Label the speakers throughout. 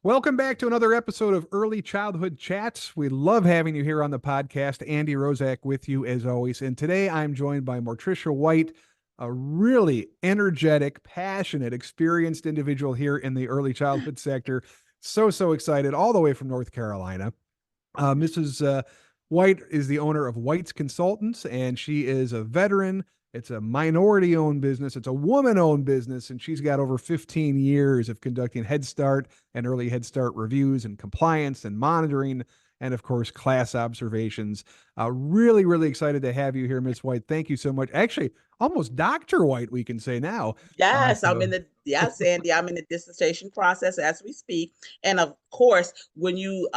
Speaker 1: Welcome back to another episode of Early Childhood Chats. We love having you here on the podcast. Andy Roszak with you as always. And today I'm joined by Mortricia White, a really energetic, passionate, experienced individual here in the early childhood sector. So excited, all the way from North Carolina. Mrs. White is the owner of White's Consultants, and she is a veteran. It's a minority owned business. It's a woman owned business, and she's got over 15 years of conducting Head Start and early Head Start reviews and compliance and monitoring, and of course, class observations. Really excited to have you here, Miss White. Thank you so much. Actually, almost Dr. White, we can say now.
Speaker 2: Yes,
Speaker 1: So
Speaker 2: yes, Andy, I'm in the dissertation process as we speak. And of course, when you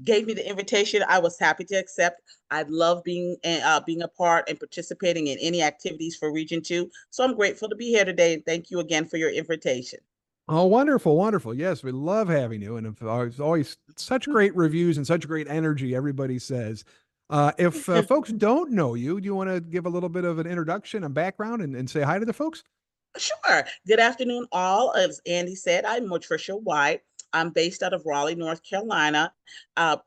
Speaker 2: gave me the invitation, I was happy to accept. I love being a part and participating in any activities for Region 2. So I'm grateful to be here today, and thank you again for your invitation.
Speaker 1: Oh, wonderful. Yes, we love having you. And it's always such great reviews and such great energy, everybody says. If folks don't know you, do you want to give a little bit of an introduction and background and say hi to the folks?
Speaker 2: Sure. Good afternoon, all. As Andy said, I'm Mortricia White. I'm based out of Raleigh, North Carolina.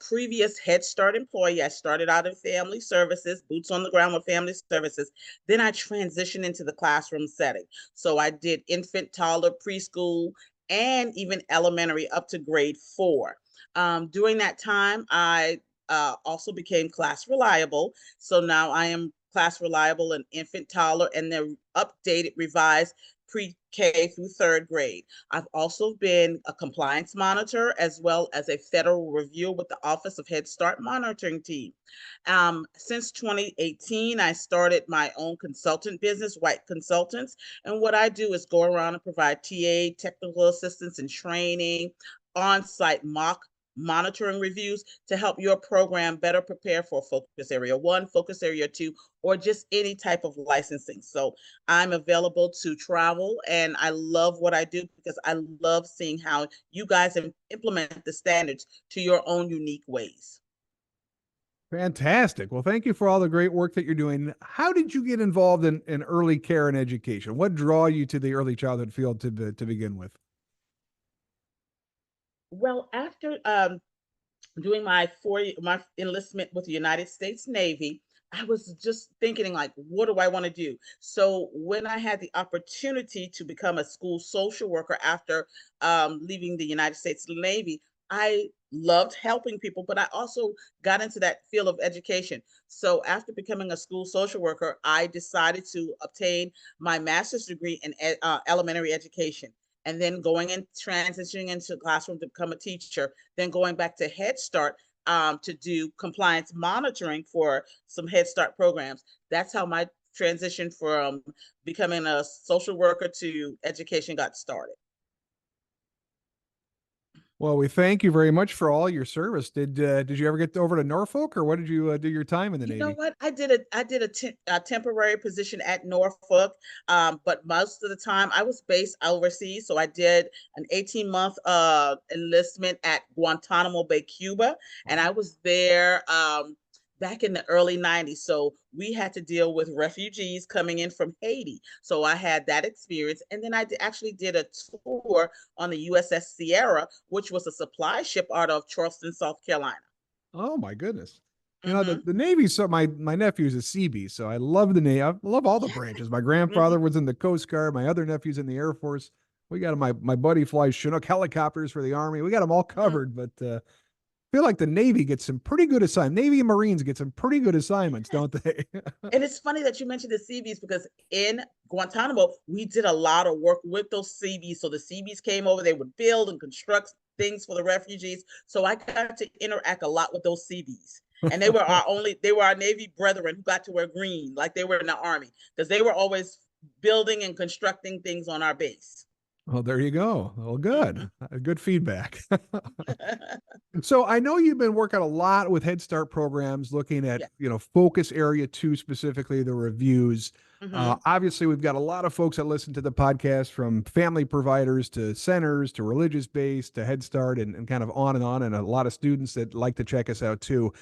Speaker 2: Previous Head Start employee. I started out in family services, boots on the ground with family services. Then I transitioned into the classroom setting. So I did infant, toddler, preschool, and even elementary up to grade 4. During that time, I also became class reliable. So now I am class reliable in infant, toddler, and the updated, revised pre-K through 3rd grade. I've also been a compliance monitor as well as a federal reviewer with the Office of Head Start Monitoring Team. Since 2018, I started my own consultant business, White Consultants. And what I do is go around and provide TA, technical assistance and training, on-site mock monitoring reviews to help your program better prepare for focus area 1, focus area 2, or just any type of licensing. So I'm available to travel, and I love what I do because I love seeing how you guys implement the standards to your own unique ways.
Speaker 1: Fantastic. Well, thank you for all the great work that you're doing. How did you get involved in early care and education? What draw you to the early childhood field to begin with?
Speaker 2: Well, after doing my enlistment with the United States Navy, I was just thinking like, what do I want to do? So when I had the opportunity to become a school social worker after leaving the United States Navy, I loved helping people, but I also got into that field of education. So after becoming a school social worker, I decided to obtain my master's degree in elementary education, and then going and transitioning into the classroom to become a teacher, then going back to Head Start to do compliance monitoring for some Head Start programs. That's how my transition from becoming a social worker to education got started.
Speaker 1: Well, we thank you very much for all your service. Did you ever get over to Norfolk, or what did you do your time in the
Speaker 2: You know
Speaker 1: Navy?
Speaker 2: what? I did a temporary position at Norfolk, but most of the time I was based overseas. So I did an 18-month enlistment at Guantanamo Bay, Cuba, and I was there back in the early 90s. So we had to deal with refugees coming in from Haiti. So I had that experience. And then actually did a tour on the USS Sierra, which was a supply ship out of Charleston, South Carolina.
Speaker 1: Oh my goodness. You know,
Speaker 2: Hmm.
Speaker 1: the Navy, so my nephew's a Seabee, so I love the Navy. I love all the branches. My grandfather
Speaker 2: Hmm.
Speaker 1: was in the Coast Guard, my other nephew's in the Air Force. We got my buddy flies Chinook helicopters for the Army. We got them all
Speaker 2: Hmm.
Speaker 1: covered, but I feel like the Navy gets some pretty good assignments. Navy and Marines get some pretty good assignments, don't they?
Speaker 2: And it's funny that you mentioned the Seabees because in Guantanamo, we did a lot of work with those Seabees. So the Seabees came over, they would build and construct things for the refugees. So I got to interact a lot with those Seabees. And they were our Navy brethren who got to wear green, like they were in the Army, because they were always building and constructing things on our base.
Speaker 1: Well, there you go. Well,
Speaker 2: Mhm.
Speaker 1: good. Good feedback. So I know you've been working a lot with Head Start programs, looking at,
Speaker 2: Yeah.
Speaker 1: focus area 2, specifically the reviews.
Speaker 2: Hmm.
Speaker 1: Obviously, we've got a lot of folks that listen to the podcast, from family providers to centers to religious based to Head Start, and kind of on, and a lot of students that like to check us out too.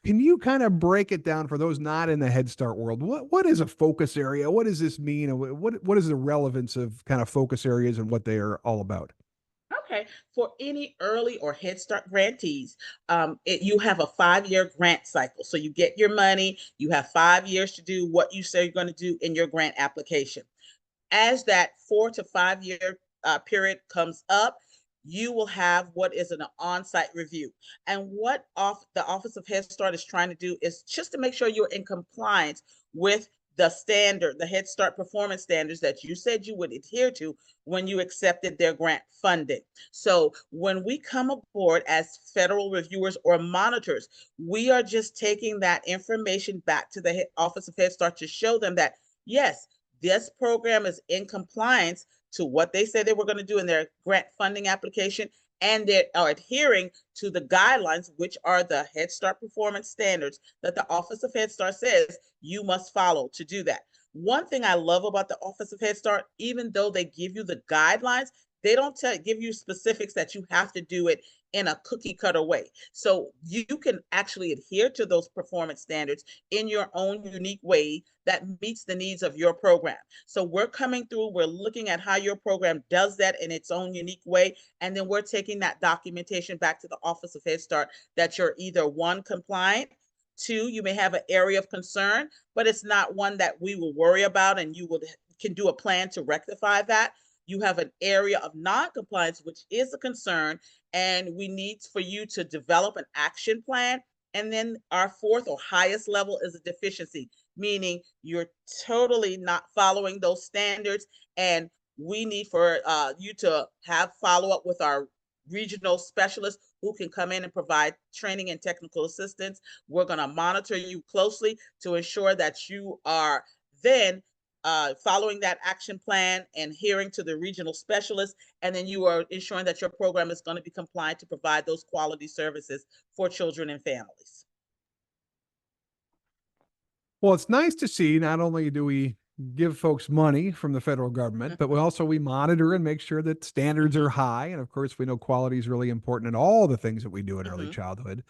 Speaker 1: Can you kind of break it down for those not in the Head Start world? What is a focus area? What does this mean? And what is the relevance of kind of focus areas and what they are all about?
Speaker 2: Okay, for any early or Head Start grantees, you have a 5-year grant cycle. So you get your money, you have 5 years to do what you say you're going to do in your grant application. As that 4 to 5 year period comes up, you will have what is an on-site review. And what the Office of Head Start is trying to do is just to make sure you're in compliance with the Head Start performance standards that you said you would adhere to when you accepted their grant funding. So when we come aboard as federal reviewers or monitors, we are just taking that information back to the Office of Head Start to show them that, yes, this program is in compliance to what they said they were going to do in their grant funding application, and they are adhering to the guidelines, which are the Head Start performance standards that the Office of Head Start says you must follow to do that. One thing I love about the Office of Head Start, even though they give you the guidelines, they don't give you specifics that you have to do it in a cookie cutter way. So you can actually adhere to those performance standards in your own unique way that meets the needs of your program. So we're coming through, we're looking at how your program does that in its own unique way, and then we're taking that documentation back to the Office of Head Start that you're either one, compliant, two, you may have an area of concern, but it's not one that we will worry about, and can do a plan to rectify that. You have an area of non-compliance, which is a concern, and we need for you to develop an action plan. And then our fourth or highest level is a deficiency, meaning you're totally not following those standards. And we need for you to have follow-up with our regional specialists who can come in and provide training and technical assistance. We're going to monitor you closely to ensure that you are then following that action plan and hearing to the regional specialist, and then you are ensuring that your program is going to be compliant to provide those quality services for children and families.
Speaker 1: Well, it's nice to see not only do we give folks money from the federal government, but we monitor and make sure that standards are high. And of course, we know quality is really important in all the things that we do in early childhood.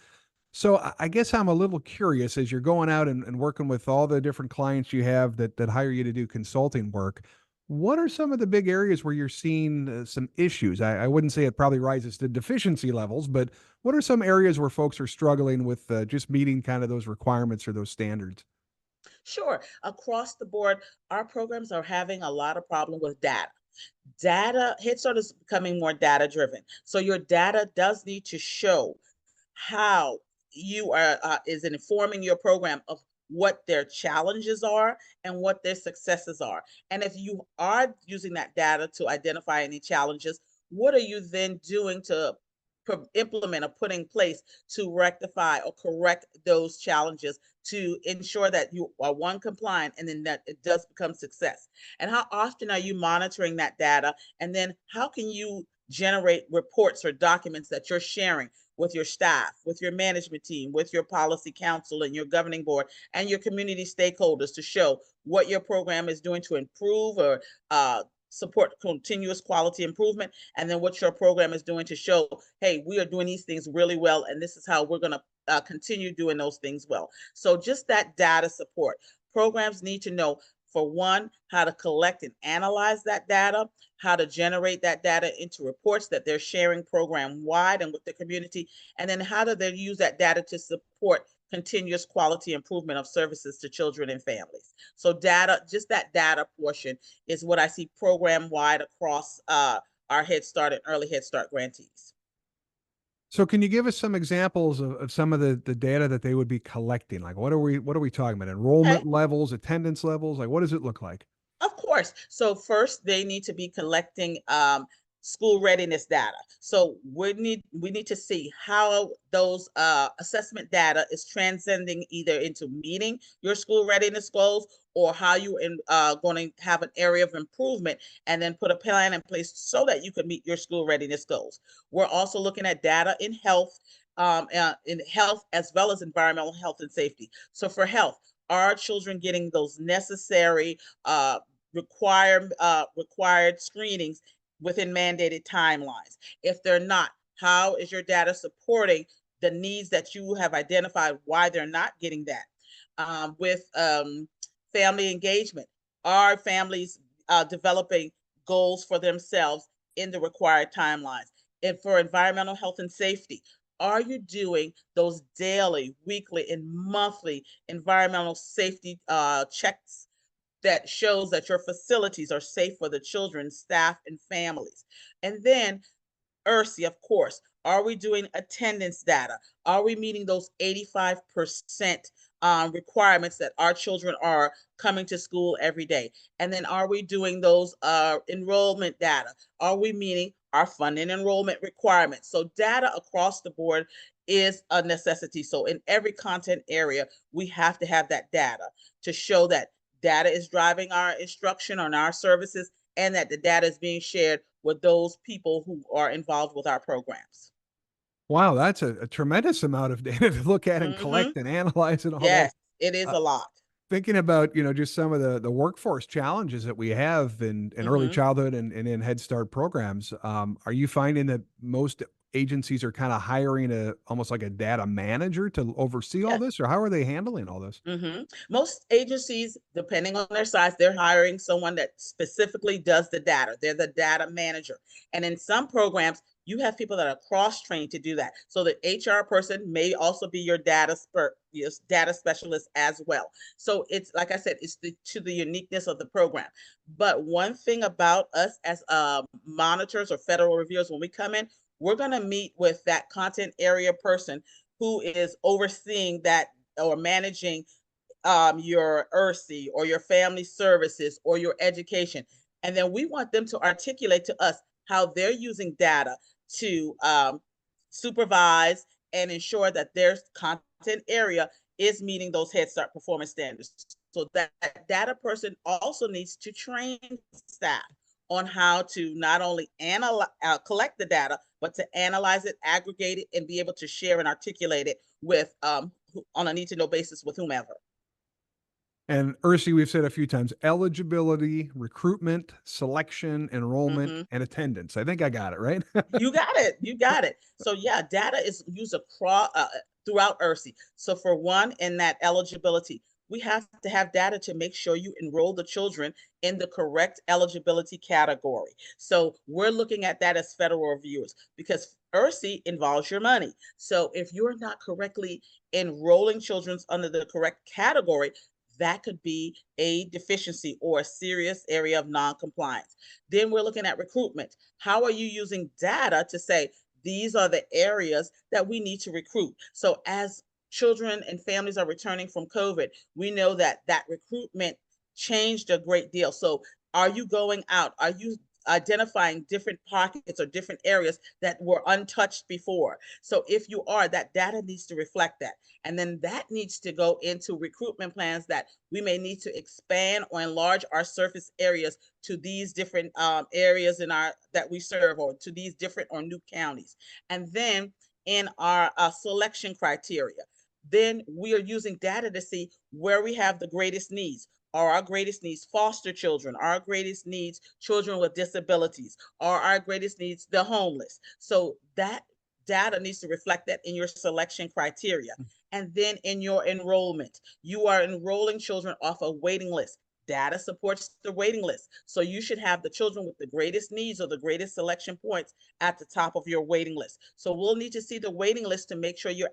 Speaker 1: So I guess I'm a little curious as you're going out and working with all the different clients you have that hire you to do consulting work. What are some of the big areas where you're seeing some issues? I wouldn't say it probably rises to deficiency levels, but what are some areas where folks are struggling with just meeting kind of those requirements or those standards?
Speaker 2: Sure. Across the board, our programs are having a lot of problem with data. Head Start is becoming more data driven. So your data does need to show how you are is informing your program of what their challenges are and what their successes are. And if you are using that data to identify any challenges, what are you then doing to implement or put in place to rectify or correct those challenges to ensure that you are one, compliant, and then that it does become success? And how often are you monitoring that data? And then how can you generate reports or documents that you're sharing with your staff, with your management team, with your policy council and your governing board and your community stakeholders to show what your program is doing to improve or support continuous quality improvement, and then what your program is doing to show, hey, we are doing these things really well, and this is how we're going to continue doing those things well. So just that data support. Programs need to know, for one, how to collect and analyze that data, how to generate that data into reports that they're sharing program wide and with the community, and then how do they use that data to support continuous quality improvement of services to children and families. So data, just that data portion is what I see program wide across our Head Start and early Head Start grantees.
Speaker 1: So can you give us some examples of some of the data that they would be collecting? Like what are we talking about?
Speaker 2: Okay.
Speaker 1: Enrollment levels, attendance levels? Like what does it look like?
Speaker 2: Of course. So first, they need to be collecting school readiness data. So we need to see how those assessment data is transcending either into meeting your school readiness goals, or how you are going to have an area of improvement and then put a plan in place so that you can meet your school readiness goals. We're also looking at data in health as well as environmental health and safety. So for health, are children getting those necessary required screenings within mandated timelines? If they're not, how is your data supporting the needs that you have identified why they're not getting that? With family engagement, are families developing goals for themselves in the required timelines? And for environmental health and safety, are you doing those daily, weekly, and monthly environmental safety checks that shows that your facilities are safe for the children, staff, and families? And then ERSI, of course. Are we doing attendance data? Are we meeting those 85% requirements that our children are coming to school every day? And then are we doing those enrollment data? Are we meeting our funding enrollment requirements? So data across the board is a necessity. So in every content area, we have to have that data to show that data is driving our instruction on our services and that the data is being shared with those people who are involved with our programs.
Speaker 1: Wow, that's a tremendous amount of data to look at and
Speaker 2: Mm-hmm.
Speaker 1: collect and analyze and all that.
Speaker 2: Yes, it is
Speaker 1: Uh,
Speaker 2: a lot.
Speaker 1: Thinking about, just some of the workforce challenges that we have in early
Speaker 2: Mm-hmm.
Speaker 1: childhood and in Head Start programs, are you finding that most agencies are kind of hiring almost like a data manager to oversee all
Speaker 2: Yes.
Speaker 1: this, or how are they handling all this?
Speaker 2: Most agencies, depending on their size, they're hiring someone that specifically does the data. They're the data manager. And in some programs, you have people that are cross-trained to do that. So the HR person may also be your data specialist as well. So it's like I said, it's to the uniqueness of the program. But one thing about us as monitors or federal reviewers, when we come in, we're going to meet with that content area person who is overseeing that or managing your ERSI or your family services or your education. And then we want them to articulate to us how they're using data to supervise and ensure that their content area is meeting those Head Start performance standards. So that data person also needs to train staff on how to not only collect the data, but to analyze it, aggregate it, and be able to share and articulate it with on a need to know basis with whomever.
Speaker 1: And Ursi, we've said a few times, eligibility, recruitment, selection, enrollment,
Speaker 2: Mm-hmm.
Speaker 1: and attendance. I think I got it, right?
Speaker 2: You got it. You got it. So yeah, data is used across throughout ERSI. So for one, in that eligibility, we have to have data to make sure you enroll the children in the correct eligibility category. So we're looking at that as federal reviewers because ERSI involves your money. So if you're not correctly enrolling children under the correct category, that could be a deficiency or a serious area of non-compliance. Then we're looking at recruitment. How are you using data to say these are the areas that we need to recruit? So as children and families are returning from COVID, we know that that recruitment changed a great deal. So are you going out? Are you identifying different pockets or different areas that were untouched before? So if you are, that data needs to reflect that. And then that needs to go into recruitment plans that we may need to expand or enlarge our surface areas to these different areas in our that we serve or to these different or new counties. And then in our selection criteria, then we are using data to see where we have the greatest needs. Are our greatest needs foster children? Are our greatest needs children with disabilities? Are our greatest needs the homeless? So that data needs to reflect that in your selection criteria. And then in your enrollment, you are enrolling children off a waiting list. Data supports the waiting list. So you should have the children with the greatest needs or the greatest selection points at the top of your waiting list. So we'll need to see the waiting list to make sure you're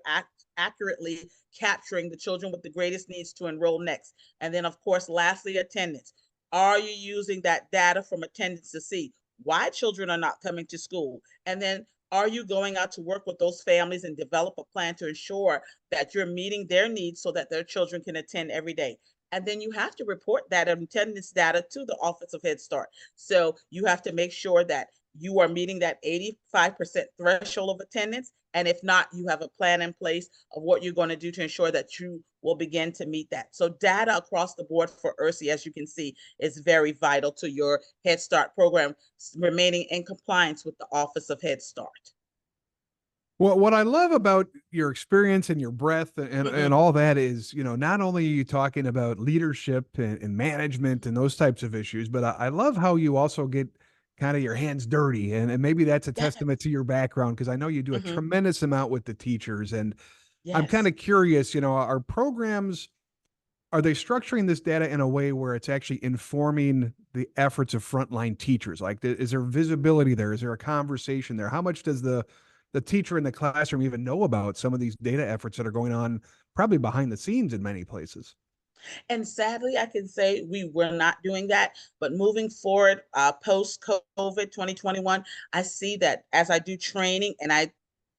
Speaker 2: accurately capturing the children with the greatest needs to enroll next. And then, of course, lastly, attendance. Are you using that data from attendance to see why children are not coming to school? And then are you going out to work with those families and develop a plan to ensure that you're meeting their needs so that their children can attend every day? And then you have to report that attendance data to the Office of Head Start. So you have to make sure that you are meeting that 85% threshold of attendance. And if not, you have a plan in place of what you're going to do to ensure that you will begin to meet that. So data across the board for ERSI, as you can see, is very vital to your Head Start program remaining in compliance with the Office of Head Start.
Speaker 1: Well, what I love about your experience and your breadth and
Speaker 2: Mm-hmm.
Speaker 1: all that is, not only are you talking about leadership and management and those types of issues, but I love how you also get kind of your hands dirty. And maybe that's a
Speaker 2: Yes.
Speaker 1: testament to your background because I know you do a
Speaker 2: Mm-hmm.
Speaker 1: tremendous amount with the teachers. And I'm kind
Speaker 2: Yes.
Speaker 1: of curious, our programs are they structuring this data in a way where it's actually informing the efforts of frontline teachers? Like, is there visibility there? Is there a conversation there? How much does the teacher in the classroom even know about some of these data efforts that are going on probably behind the scenes in many places?
Speaker 2: And sadly, I can say we were not doing that. But moving forward, post COVID 2021, I see that as I do training and I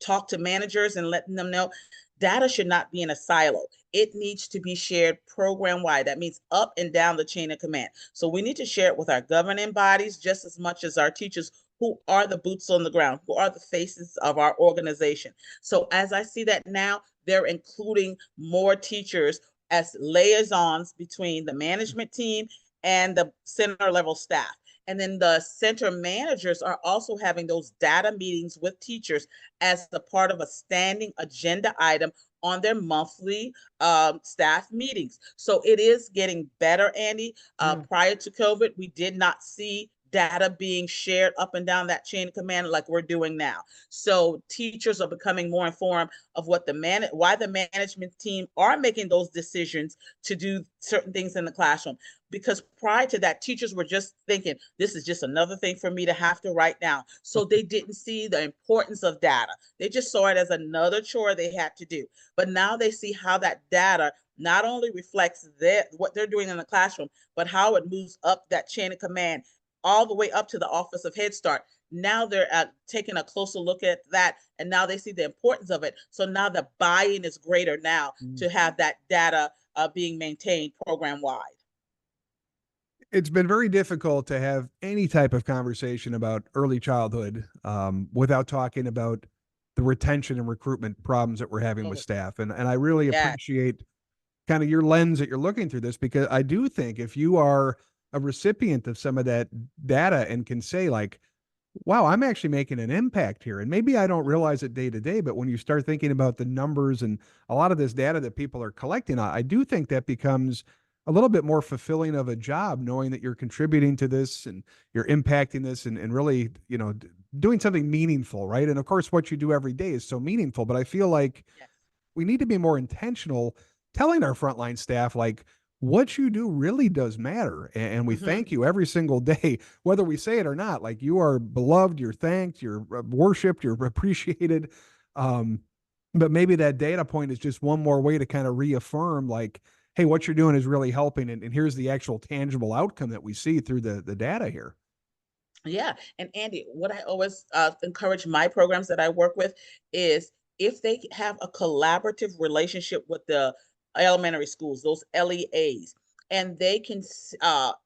Speaker 2: talk to managers and letting them know data should not be in a silo. It needs to be shared program wide. That means up and down the chain of command. So we need to share it with our governing bodies just as much as our teachers, who are the boots on the ground, who are the faces of our organization. So as I see that now, they're including more teachers as liaisons between the management team and the center level staff. And then the center managers are also having those data meetings with teachers as a part of a standing agenda item on their monthly staff meetings. So it is getting better, Andy.
Speaker 1: Yeah.
Speaker 2: Prior to COVID, we did not see data being shared up and down that chain of command like we're doing now. So teachers are becoming more informed of what why the management team are making those decisions to do certain things in the classroom. Because prior to that, teachers were just thinking, this is just another thing for me to have to write down. So they didn't see the importance of data. They just saw it as another chore they had to do. But now they see how that data not only reflects what they're doing in the classroom, but how it moves up that chain of command all the way up to the Office of Head Start. Now they're taking a closer look at that, and now they see the importance of it. So now the buy-in is greater now to have that data being maintained program wide.
Speaker 1: It's been very difficult to have any type of conversation about early childhood without talking about the retention and recruitment problems that we're having with
Speaker 2: Oh,
Speaker 1: staff. And I really
Speaker 2: yes.
Speaker 1: appreciate kind of your lens that you're looking through this, because I do think if you are a recipient of some of that data and can say like, wow, I'm actually making an impact here. And maybe I don't realize it day to day, but when you start thinking about the numbers and a lot of this data that people are collecting, I do think that becomes a little bit more fulfilling of a job, knowing that you're contributing to this and you're impacting this and really, doing something meaningful, right? And of course, what you do every day is so meaningful, but I feel like
Speaker 2: Yes.
Speaker 1: we need to be more intentional telling our frontline staff, like, what you do really does matter. And we
Speaker 2: Mm-hmm.
Speaker 1: thank you every single day, whether we say it or not. Like, you are beloved, you're thanked, you're worshiped, you're appreciated. Um, but maybe that data point is just one more way to kind of reaffirm, like, hey, what you're doing is really helping. And here's the actual tangible outcome that we see through the data here.
Speaker 2: Yeah. And Andy, what I always encourage my programs that I work with is if they have a collaborative relationship with the elementary schools, those LEAs, and they can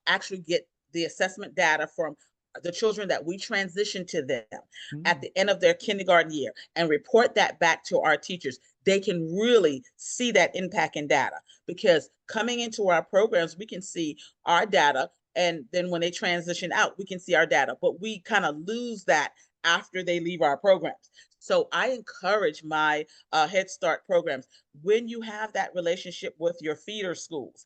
Speaker 2: actually get the assessment data from the children that we transition to them at
Speaker 1: Mm.
Speaker 2: the end of their kindergarten year and report that back to our teachers, they can really see that impact in data. Because coming into our programs, we can see our data, and then when they transition out, we can see our data, but we kind of lose that after they leave our programs. So I encourage my Head Start programs, when you have that relationship with your feeder schools,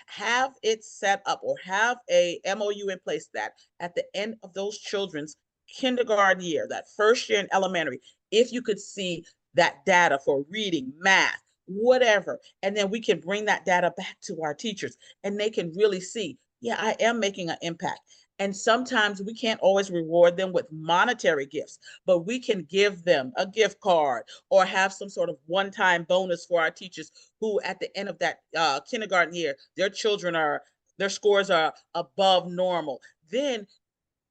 Speaker 2: have it set up or have a MOU in place that at the end of those children's kindergarten year, that first year in elementary, if you could see that data for reading, math, whatever, and then we can bring that data back to our teachers and they can really see, yeah, I am making an impact. And sometimes we can't always reward them with monetary gifts, but we can give them a gift card or have some sort of one-time bonus for our teachers who at the end of that kindergarten year, their scores are above normal. Then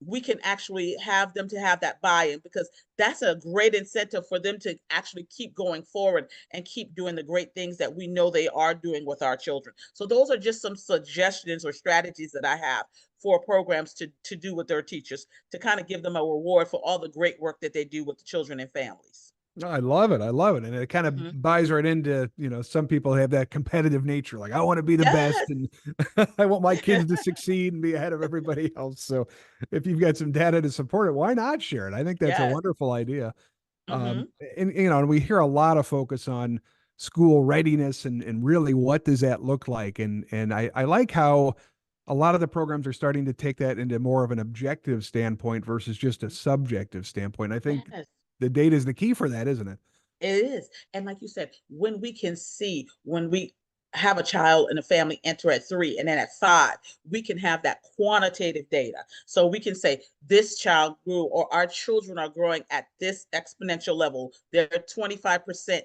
Speaker 2: we can actually have them to have that buy-in, because that's a great incentive for them to actually keep going forward and keep doing the great things that we know they are doing with our children. So those are just some suggestions or strategies that I have for programs to do with their teachers, to kind of give them a reward for all the great work that they do with the children and families.
Speaker 1: No, I love it. I love it. And it kind
Speaker 2: Mm-hmm.
Speaker 1: of buys right into, some people have that competitive nature. Like, I want to be the best
Speaker 2: Yes.
Speaker 1: and I want my kids to succeed and be ahead of everybody else. So if you've got some data to support it, why not share it? I think that's a
Speaker 2: Yes.
Speaker 1: wonderful idea.
Speaker 2: Mm-hmm.
Speaker 1: And we hear a lot of focus on school readiness and really what does that look like? And I like how a lot of the programs are starting to take that into more of an objective standpoint versus just a subjective standpoint. I think
Speaker 2: Yes.
Speaker 1: the data is the key for that, isn't it?
Speaker 2: It is. And like you said, when we can see, when we have a child in a family enter at 3, and then at 5 we can have that quantitative data, so we can say this child grew, or our children are growing at this exponential level. They're 25%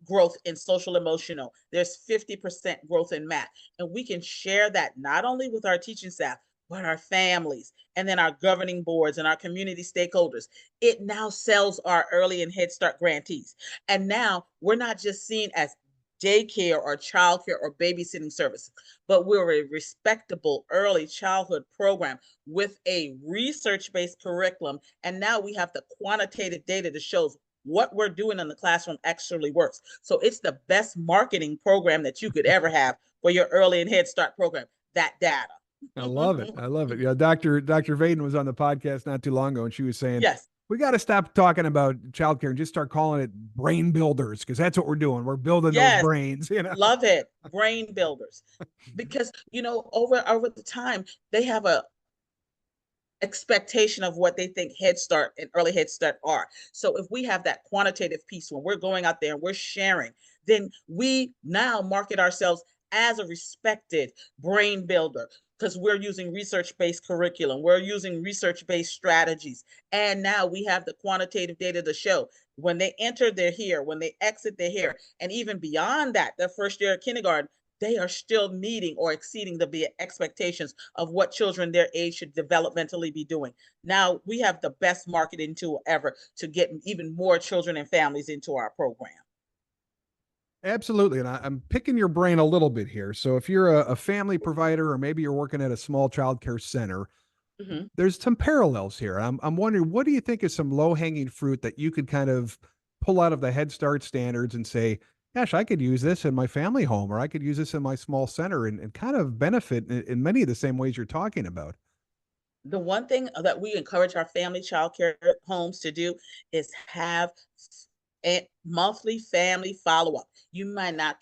Speaker 2: growth in social emotional, there's 50% growth in math, and we can share that not only with our teaching staff but our families, and then our governing boards and our community stakeholders. It now sells our early and Head Start grantees, and now we're not just seen as daycare or childcare or babysitting services, but we're a respectable early childhood program with a research-based curriculum. And now we have the quantitative data that shows what we're doing in the classroom actually works. So it's the best marketing program that you could ever have for your early and Head Start program, that data.
Speaker 1: I love it. I love it. Yeah, Dr. Vaden was on the podcast not too long ago, and she was saying,
Speaker 2: Yes.
Speaker 1: we got to stop talking about childcare and just start calling it brain builders, because that's what we're doing. We're building those
Speaker 2: Yes.
Speaker 1: brains,
Speaker 2: Love it. Brain builders. Because, over the time, they have a expectation of what they think Head Start and early Head Start are. So if we have that quantitative piece when we're going out there and we're sharing, then we now market ourselves as a respected brain builder, because we're using research-based curriculum, we're using research-based strategies, and now we have the quantitative data to show when they enter, they're here, when they exit, they're here, and even beyond that, their first year of kindergarten, they are still meeting or exceeding the expectations of what children their age should developmentally be doing. Now we have the best marketing tool ever to get even more children and families into our program.
Speaker 1: Absolutely. And I'm picking your brain a little bit here. So if you're a family provider, or maybe you're working at a small child care center,
Speaker 2: Mm-hmm.
Speaker 1: there's some parallels here. I'm wondering, what do you think is some low hanging fruit that you could kind of pull out of the Head Start standards and say, gosh, I could use this in my family home, or I could use this in my small center, and kind of benefit in many of the same ways you're talking about?
Speaker 2: The one thing that we encourage our family child care homes to do is have a monthly family follow-up. You may not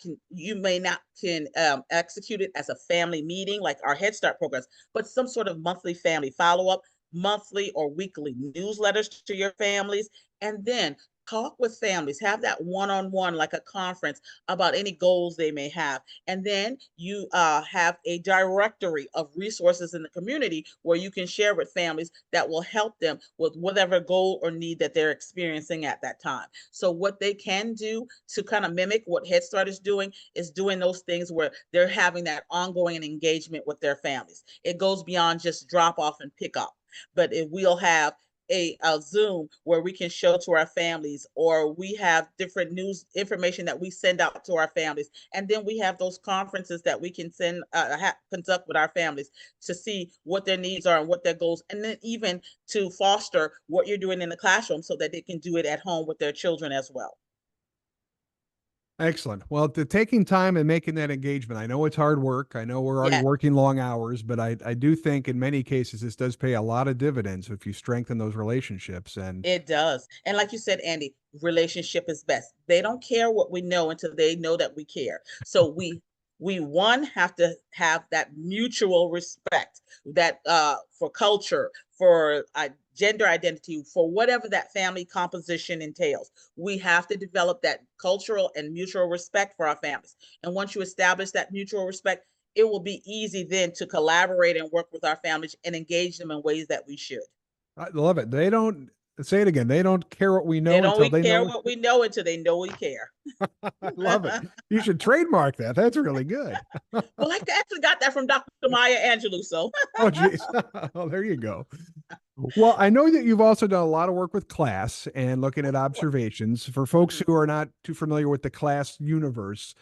Speaker 2: can execute it as a family meeting like our Head Start programs, but some sort of monthly family follow-up, monthly or weekly newsletters to your families, and then talk with families, have that one-on-one like a conference about any goals they may have. And then you have a directory of resources in the community where you can share with families that will help them with whatever goal or need that they're experiencing at that time. So what they can do to kind of mimic what Head Start is doing those things where they're having that ongoing engagement with their families. It goes beyond just drop off and pick up, but it will have a Zoom where we can show to our families, or we have different news information that we send out to our families, and then we have those conferences that we can conduct with our families to see what their needs are and what their goals, and then even to foster what you're doing in the classroom so that they can do it at home with their children as well.
Speaker 1: Excellent. Well, to taking time and making that engagement, I know it's hard work. I know we're already
Speaker 2: Yes.
Speaker 1: working long hours, but I do think in many cases this does pay a lot of dividends if you strengthen those relationships. And
Speaker 2: It does. And like you said, Andy, relationship is best. They don't care what we know until they know that we care. So we one have to have that mutual respect that for culture, for gender identity, for whatever that family composition entails. We have to develop that cultural and mutual respect for our families. And once you establish that mutual respect, it will be easy then to collaborate and work with our families and engage them in ways that we should.
Speaker 1: I love it. They don't say it again. They don't care what we
Speaker 2: They
Speaker 1: know
Speaker 2: don't
Speaker 1: until
Speaker 2: we
Speaker 1: they
Speaker 2: care
Speaker 1: know.
Speaker 2: what we know until they know we care.
Speaker 1: I love it. You should trademark that. That's really good.
Speaker 2: Well, I actually got that from Dr. Maya Angelou. So
Speaker 1: Oh, geez. Oh, there you go. Well, I know that you've also done a lot of work with class and looking at observations. For folks
Speaker 2: Mhm.
Speaker 1: who are not too familiar with the class universe,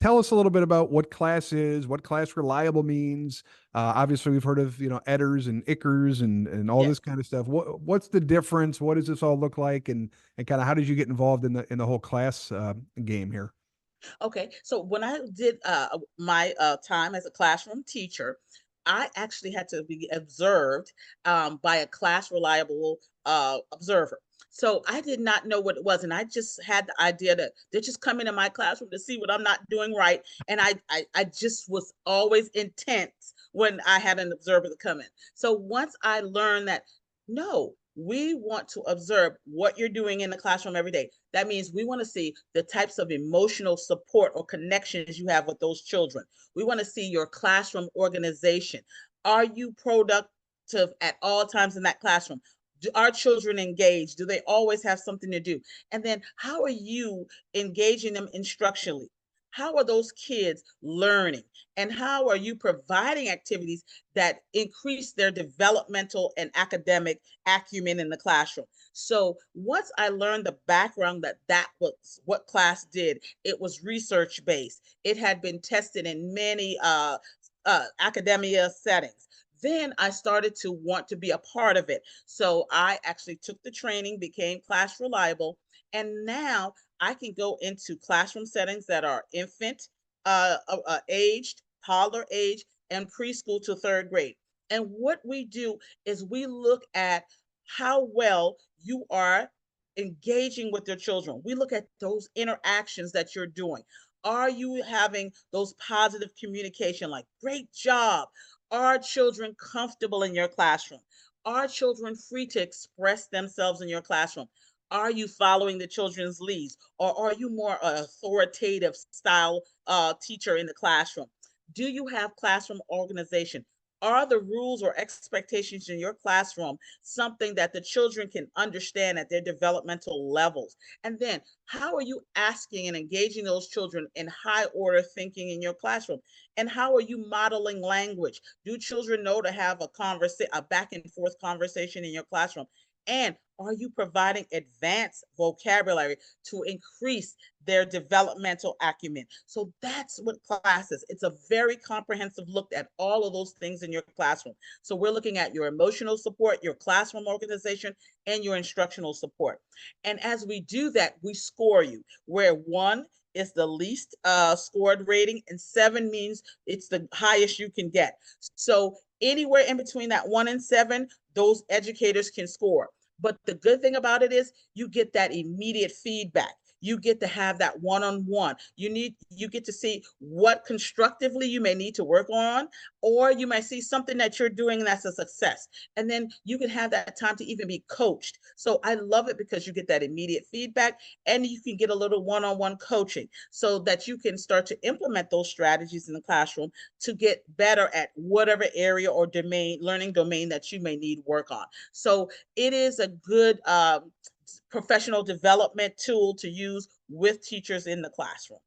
Speaker 1: tell us a little bit about what class is, what class reliable means. Obviously, we've heard of Edders and Ickers and all
Speaker 2: Yes.
Speaker 1: this kind of stuff. What's the difference? What does this all look like? And kind of how did you get involved in the whole class game here?
Speaker 2: Okay. So when I did my time as a classroom teacher, I actually had to be observed by a class reliable observer. So I did not know what it was, and I just had the idea that they're just coming in my classroom to see what I'm not doing right, and I just was always intense when I had an observer to come in. So once I learned that no. We want to observe what you're doing in the classroom every day. That means we want to see the types of emotional support or connections you have with those children. We want to see your classroom organization. Are you productive at all times in that classroom? Do our children engage? Do they always have something to do? And then how are you engaging them instructionally? How are those kids learning? And how are you providing activities that increase their developmental and academic acumen in the classroom? So once I learned the background that was what class did, it was research based. It had been tested in many academia settings. Then I started to want to be a part of it. So I actually took the training, became class reliable, and now I can go into classroom settings that are infant aged, toddler age, and preschool to third grade. And what we do is we look at how well you are engaging with your children. We look at those interactions that you're doing. Are you having those positive communication like, great job? Are children comfortable in your classroom? Are children free to express themselves in your classroom? Are you following the children's leads? Or are you more authoritative style teacher in the classroom? Do you have classroom organization? Are the rules or expectations in your classroom something that the children can understand at their developmental levels? And then, how are you asking and engaging those children in high order thinking in your classroom? And how are you modeling language? Do children know to have a back and forth conversation in your classroom? And are you providing advanced vocabulary to increase their developmental acumen? So that's what class is. It's a very comprehensive look at all of those things in your classroom. So we're looking at your emotional support, your classroom organization, and your instructional support. And as we do that, we score you, where 1 is the least scored rating, and 7 means it's the highest you can get. So anywhere in between that 1 and 7, those educators can score. But the good thing about it is you get that immediate feedback. You get to have that one-on-one. You get to see what constructively you may need to work on, or you might see something that you're doing that's a success. And then you can have that time to even be coached. So I love it because you get that immediate feedback and you can get a little one-on-one coaching so that you can start to implement those strategies in the classroom to get better at whatever area or learning domain that you may need work on. So it is a good professional development tool to use with teachers in the classroom.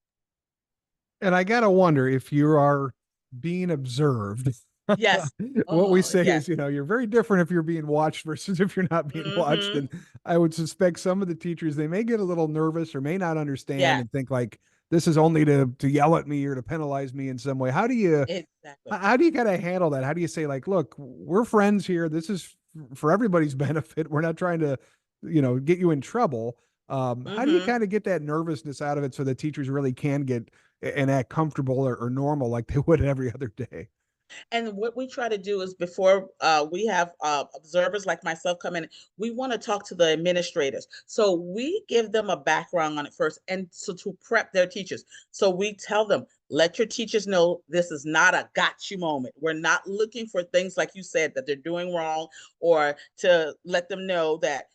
Speaker 1: And I gotta wonder if you are being observed.
Speaker 2: Yes.
Speaker 1: What we
Speaker 2: Oh,
Speaker 1: say
Speaker 2: yes.
Speaker 1: is, you're very different if you're being watched versus if you're not being watched.
Speaker 2: Mm-hmm.
Speaker 1: And I would suspect some of the teachers, they may get a little nervous or may not understand
Speaker 2: Yeah,
Speaker 1: and think like this is only to yell at me or to penalize me in some way.
Speaker 2: exactly.
Speaker 1: How do you gotta handle that? How do you say like, look, we're friends here. This is for everybody's benefit. We're not trying to, get you in trouble. How do you
Speaker 2: Mm-hmm.
Speaker 1: kind of get that nervousness out of it so that teachers really can get and act comfortable or normal like they would every other day?
Speaker 2: And what we try to do is before we have observers like myself come in, we want to talk to the administrators. So we give them a background on it first, and so to prep their teachers. So we tell them, let your teachers know this is not a got you moment. We're not looking for things like you said that they're doing wrong, or to let them know that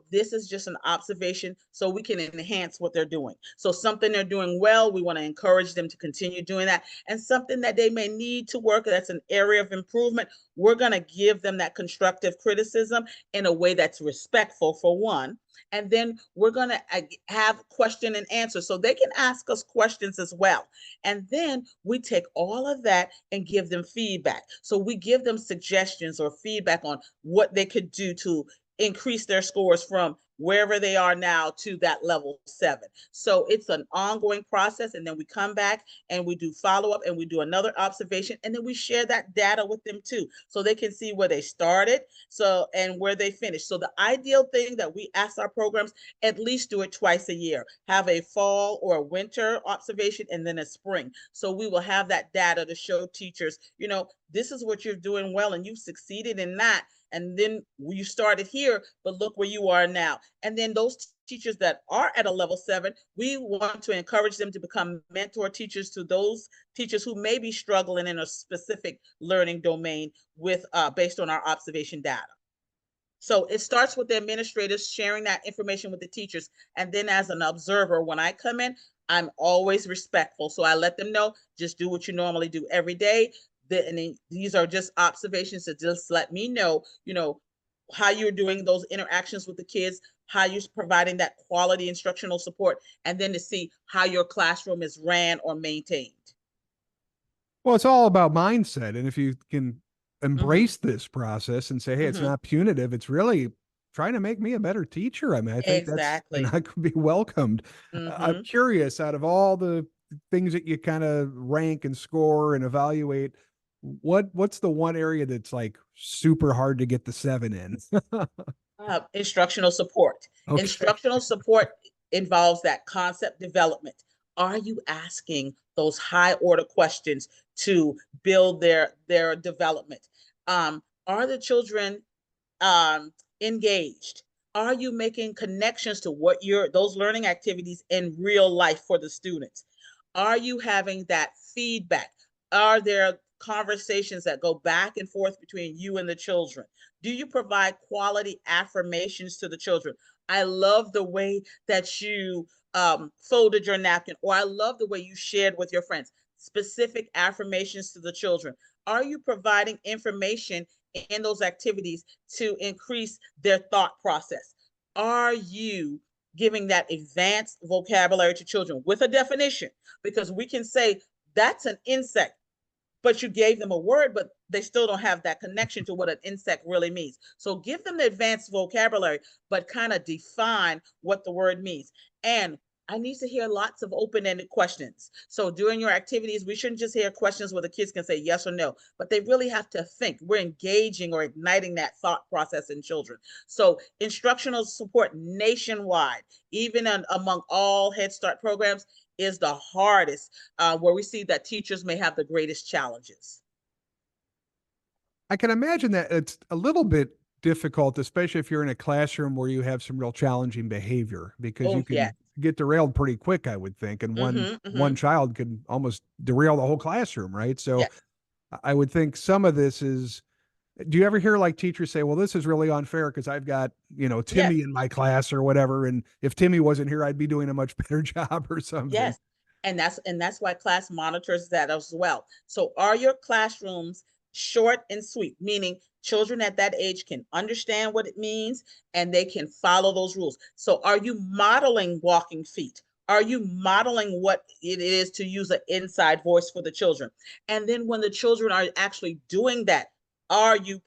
Speaker 2: this is just an observation so we can enhance what they're doing. So something they're doing well, we want to encourage them to continue doing that. And something that they may need to work, that's an area of improvement, we're going to give them that constructive criticism in a way that's respectful, for one. And then we're going to have question and answer so they can ask us questions as well. And then we take all of that and give them feedback. So we give them suggestions or feedback on what they could do to increase their scores from wherever they are now to that level 7. So it's an ongoing process. And then we come back and we do follow up and we do another observation. And then we share that data with them too, so they can see where they started and where they finished. So the ideal thing that we ask our programs, at least do it twice a year. Have a fall or a winter observation and then a spring. So we will have that data to show teachers, this is what you're doing well and you've succeeded in that. And then you started here, but look where you are now. And then those teachers that are at a level 7, we want to encourage them to become mentor teachers to those teachers who may be struggling in a specific learning domain with based on our observation data. So it starts with the administrators sharing that information with the teachers. And then as an observer, when I come in, I'm always respectful. So I let them know, just do what you normally do every day. And these are just observations to just let me know, how you're doing those interactions with the kids, how you're providing that quality instructional support, and then to see how your classroom is ran or maintained.
Speaker 1: Well, it's all about mindset. And if you can
Speaker 2: Mm-hmm.
Speaker 1: embrace this process and say, hey, it's
Speaker 2: Mm-hmm.
Speaker 1: not punitive, it's really trying to make me a better teacher. I mean, I think that's,
Speaker 2: Exactly.
Speaker 1: that could be welcomed. I'm
Speaker 2: Mm-hmm.
Speaker 1: curious, out of all the things that you kind of rank and score and evaluate, what's the one area that's like super hard to get the 7 in?
Speaker 2: Instructional support.
Speaker 1: Okay.
Speaker 2: Instructional support involves that concept development. Are you asking those high order questions to build their development? Are the children engaged? Are you making connections to what those learning activities in real life for the students? Are you having that feedback? Are there conversations that go back and forth between you and the children? Do you provide quality affirmations to the children? I love the way that you folded your napkin, or I love the way you shared with your friends. Specific affirmations to the children. Are you providing information in those activities to increase their thought process? Are you giving that advanced vocabulary to children with a definition? Because we can say that's an insect, but you gave them a word, but they still don't have that connection to what an insect really means. So give them the advanced vocabulary, but kind of define what the word means. And I need to hear lots of open-ended questions. So during your activities, we shouldn't just hear questions where the kids can say yes or no, but they really have to think. We're engaging or igniting that thought process in children. So instructional support nationwide, even among all Head Start programs, is the hardest, where we see that teachers may have the greatest challenges.
Speaker 1: I can imagine that it's a little bit difficult, especially if you're in a classroom where you have some real challenging behavior, because
Speaker 2: Oh,
Speaker 1: you
Speaker 2: yeah.
Speaker 1: can get derailed pretty quick, I would think, and
Speaker 2: Mm-hmm,
Speaker 1: one
Speaker 2: mm-hmm.
Speaker 1: child could almost derail the whole classroom, right? So
Speaker 2: Yes,
Speaker 1: I would think some of this is. Do you ever hear like teachers say, "Well, this is really unfair because I've got
Speaker 2: yes,
Speaker 1: Timmy in my class or whatever, and if Timmy wasn't here, I'd be doing a much better job or something."
Speaker 2: yes. And that's why class monitors that as well. So are your classrooms short and sweet, meaning children at that age can understand what it means and they can follow those rules? So are you modeling walking feet? Are you modeling what it is to use an inside voice for the children? And then when the children are actually doing that, are you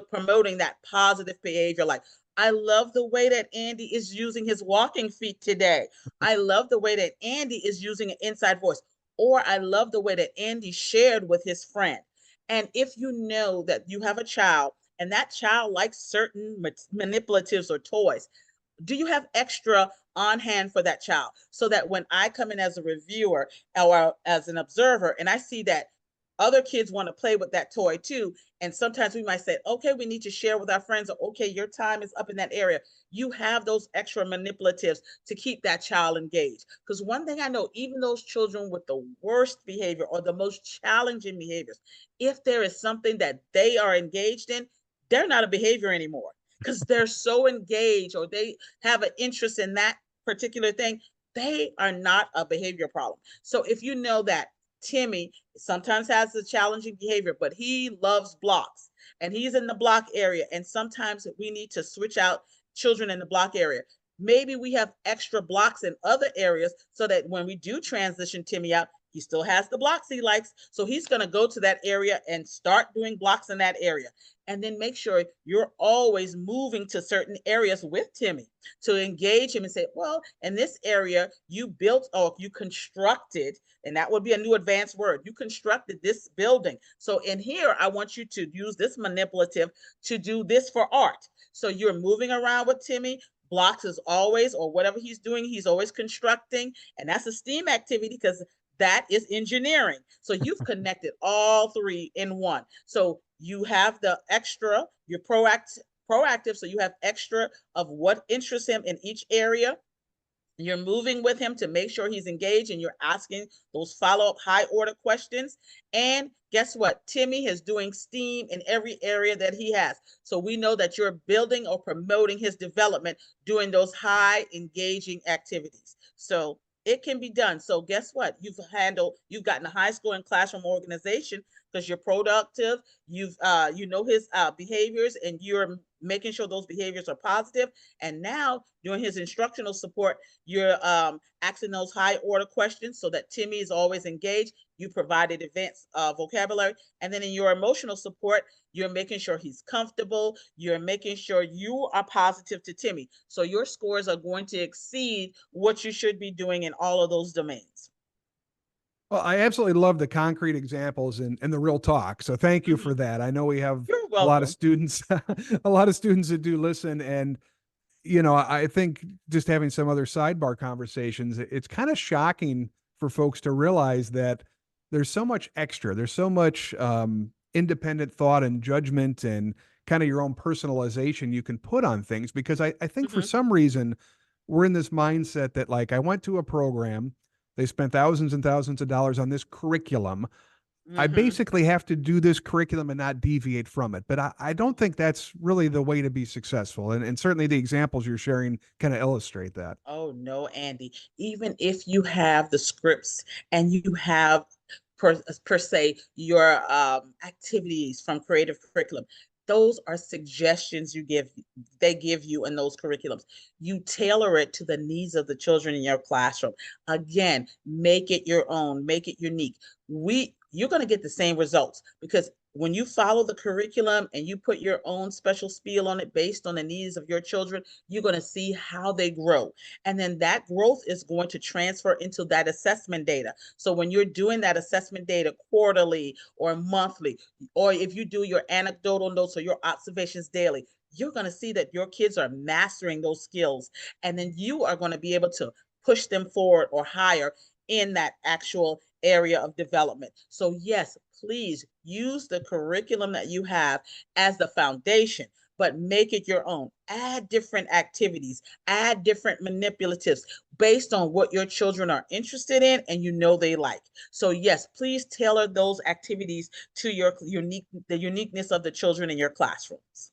Speaker 2: promoting that positive behavior? Like, I love the way that Andy is using his walking feet today. I love the way that Andy is using an inside voice, or I love the way that Andy shared with his friend. And if you know that you have a child and that child likes certain manipulatives or toys, do you have extra on hand for that child so that when I come in as a reviewer or as an observer and I see that other kids want to play with that toy too, and sometimes we might say, okay, we need to share with our friends, or okay, your time is up in that area. You have those extra manipulatives to keep that child engaged. Because one thing I know, even those children with the worst behavior or the most challenging behaviors, if there is something that they are engaged in, they're not a behavior anymore because they're so engaged or they have an interest in that particular thing. They are not a behavior problem. So if you know that Timmy sometimes has a challenging behavior, but he loves blocks and he's in the block area, and sometimes we need to switch out children in the block area. Maybe we have extra blocks in other areas so that when we do transition Timmy out, he still has the blocks he likes. So he's going to go to that area and start doing blocks in that area. And then make sure you're always moving to certain areas with Timmy to engage him and say, well, in this area, you built or you constructed, and that would be a new advanced word. You constructed this building. So in here, I want you to use this manipulative to do this for art. So you're moving around with Timmy. Blocks is always, or whatever he's doing, he's always constructing. And that's a STEAM activity because that is engineering. So you've connected all three in one. So you have the extra, you're proactive. So you have extra of what interests him in each area. You're moving with him to make sure he's engaged, and you're asking those follow-up high order questions. And guess what? Timmy is doing STEAM in every area that he has. So we know that you're building or promoting his development doing those high engaging activities. So it can be done. So guess what? You've gotten a high score in classroom organization because you're productive. You know his behaviors, and you're making sure those behaviors are positive. And now during his instructional support, you're asking those high order questions so that Timmy is always engaged. You provided advanced vocabulary. And then in your emotional support, you're making sure he's comfortable. You're making sure you are positive to Timmy. So your scores are going to exceed what you should be doing in all of those domains.
Speaker 1: Well, I absolutely love the concrete examples and the real talk. So thank you
Speaker 2: Mhm.
Speaker 1: for that. I know we have
Speaker 2: You're
Speaker 1: a lot of
Speaker 2: welcome.
Speaker 1: students, a lot of students that do listen. And, you know, I think just having some other sidebar conversations, it's kind of shocking for folks to realize that there's so much extra, there's so much independent thought and judgment and kind of your own personalization you can put on things. Because I think for
Speaker 2: Mhm.
Speaker 1: some reason, we're in this mindset that, like, I went to a program, they spent thousands and thousands of dollars on this curriculum. I
Speaker 2: Mhm.
Speaker 1: basically have to do this curriculum and not deviate from it. But I don't think that's really the way to be successful. And certainly the examples you're sharing kind of illustrate that.
Speaker 2: Oh no, Andy. Even if you have the scripts and you have per se your activities from creative curriculum, those are suggestions they give you in those curriculums. You tailor it to the needs of the children in your classroom. Again, make it your own, make it unique. You're going to get the same results because when you follow the curriculum and you put your own special spiel on it based on the needs of your children, you're going to see how they grow. And then that growth is going to transfer into that assessment data. So when you're doing that assessment data quarterly or monthly, or if you do your anecdotal notes or your observations daily, you're going to see that your kids are mastering those skills. And then you are going to be able to push them forward or higher in that actual area of development. So, yes, please use the curriculum that you have as the foundation, but make it your own. Add different activities, add different manipulatives based on what your children are interested in and you know they like. So yes, please tailor those activities to the uniqueness of the children in your classrooms.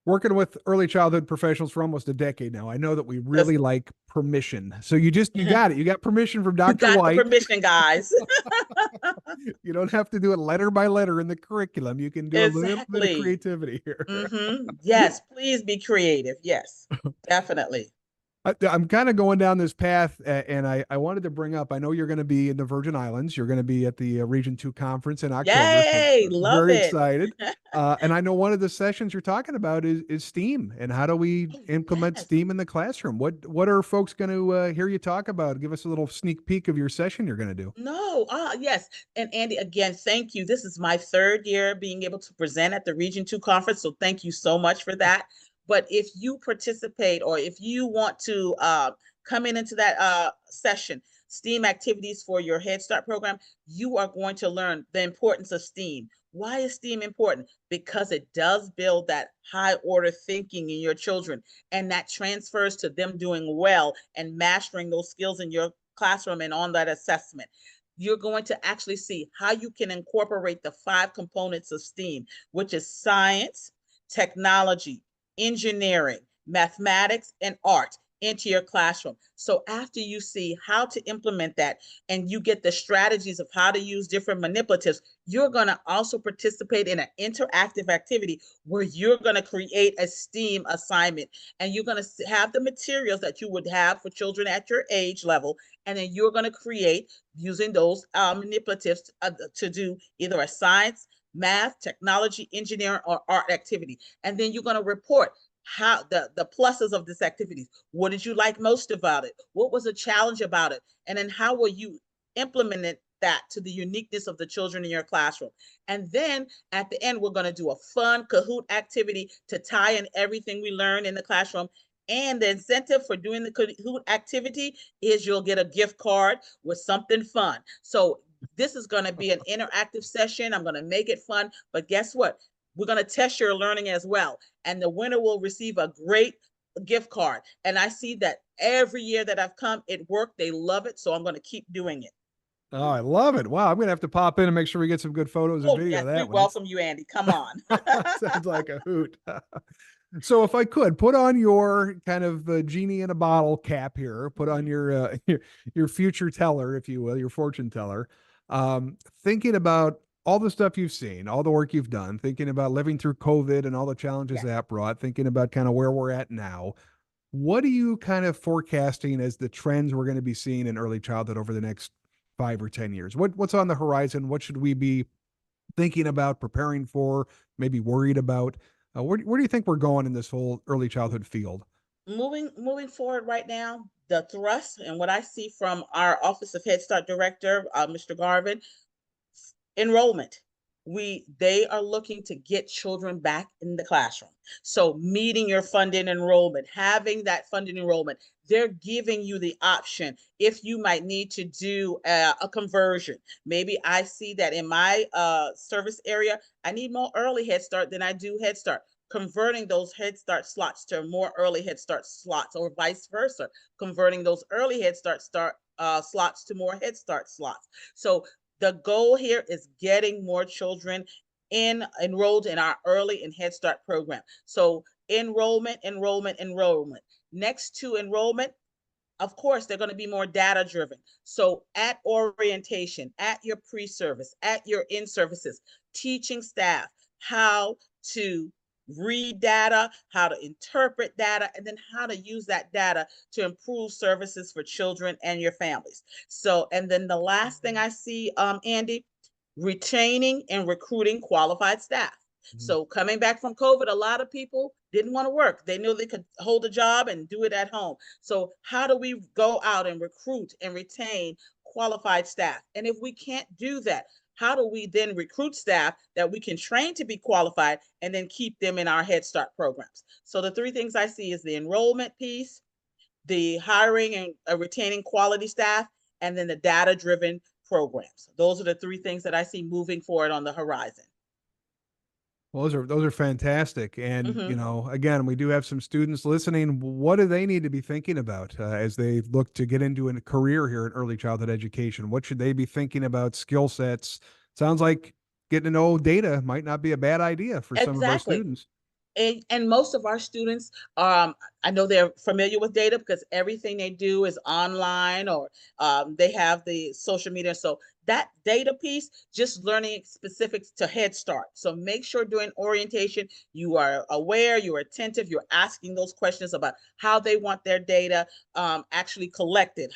Speaker 1: Working with early childhood professionals for almost a decade now, I know that we
Speaker 2: Yes.
Speaker 1: really like permission. So you got it. You got permission from
Speaker 2: You
Speaker 1: Dr.
Speaker 2: got the
Speaker 1: White.
Speaker 2: permission, guys.
Speaker 1: You don't have to do it letter by letter in the curriculum. You can do a little bit of
Speaker 2: Exactly.
Speaker 1: creativity here.
Speaker 2: Yes, please be creative. Yes, definitely.
Speaker 1: I'm kind of going down this path, and I wanted to bring up. I know you're going to be in the Virgin Islands. You're going to be at the Region 2 conference in October. So
Speaker 2: Yay, love
Speaker 1: very
Speaker 2: it.
Speaker 1: excited. And I know one of the sessions you're talking about is STEAM and how do we
Speaker 2: Oh,
Speaker 1: implement
Speaker 2: yes.
Speaker 1: STEAM in the classroom? What are folks going to hear you talk about? Give us a little sneak peek of your session you're going to do.
Speaker 2: No, yes. And Andy, again, thank you. This is my third year being able to present at the Region 2 conference. So thank you so much for that. But if you participate or if you want to come into that session, STEAM activities for your Head Start program, you are going to learn the importance of STEAM. Why is STEAM important? Because it does build that high order thinking in your children, and that transfers to them doing well and mastering those skills in your classroom and on that assessment. You're going to actually see how you can incorporate the 5 components of STEAM, which is science, technology, engineering, mathematics, and art into your classroom. So after you see how to implement that and you get the strategies of how to use different manipulatives, you're going to also participate in an interactive activity where you're going to create a STEAM assignment, and you're going to have the materials that you would have for children at your age level, and then you're going to create using those manipulatives to do either a science, math, technology, engineering, or art activity. And then you're going to report how the pluses of this activity. What did you like most about it? What was a challenge about it? And then how will you implement that to the uniqueness of the children in your classroom? And then at the end, we're going to do a fun Kahoot activity to tie in everything we learned in the classroom. And the incentive for doing the Kahoot activity is you'll get a gift card with something fun. So this is going to be an interactive session. I'm going to make it fun. But guess what? We're going to test your learning as well. And the winner will receive a great gift card. And I see that every year that I've come, it worked. They love it. So I'm going to keep doing it.
Speaker 1: Oh, I love it. Wow. I'm going to have to pop in and make sure we get some good photos and
Speaker 2: Oh,
Speaker 1: video
Speaker 2: yes,
Speaker 1: of
Speaker 2: we
Speaker 1: that one.
Speaker 2: welcome you, Andy. Come on.
Speaker 1: Sounds like a hoot. So if I could put on your kind of genie in a bottle cap here, put on your future teller, if you will, your fortune teller, thinking about all the stuff you've seen, all the work you've done, thinking about living through COVID and all the challenges
Speaker 2: Yes.
Speaker 1: that brought, thinking about kind of where we're at now. What are you kind of forecasting as the trends we're going to be seeing in early childhood over the next 5 or 10 years? What's on the horizon? What should we be thinking about, preparing for, maybe worried about? Where do you think we're going in this whole early childhood field?
Speaker 2: Moving forward right now, the thrust and what I see from our Office of Head Start Director, Mr. Garvin, enrollment. They are looking to get children back in the classroom. So meeting your funded enrollment, having that funded enrollment, they're giving you the option if you might need to do a conversion. Maybe I see that in my service area, I need more early Head Start than I do Head Start. Converting those Head Start slots to more early Head Start slots, or vice versa, converting those early Head Start slots to more Head Start slots. So the goal here is getting more children enrolled in our early and Head Start program. So enrollment. Next to enrollment, of course, they're going to be more data driven. So at orientation, at your pre-service, at your in-services, teaching staff how to read data, how to interpret data, and then how to use that data to improve services for children and your families. So, and then the last thing I see, Andy, retaining and recruiting qualified staff. So coming back from COVID, a lot of people didn't want to work. They knew they could hold a job and do it at home. So how do we go out and recruit and retain qualified staff? And if we can't do that, how do we then recruit staff that we can train to be qualified and then keep them in our Head Start programs? So the three things I see is the enrollment piece, the hiring and retaining quality staff, and then the data-driven programs. Those are the three things that I see moving forward on the horizon.
Speaker 1: Well, those are fantastic. And,
Speaker 2: Mm-hmm.
Speaker 1: again, we do have some students listening. What do they need to be thinking about as they look to get into a career here in early childhood education? What should they be thinking about? Skill sets? Sounds like getting to know data might not be a bad idea for some of our
Speaker 2: Exactly.
Speaker 1: students.
Speaker 2: And most of our students, I know they're familiar with data because everything they do is online, or they have the social media. So that data piece, just learning specifics to Head Start. So make sure during orientation, you are aware, you're attentive, you're asking those questions about how they want their data actually collected.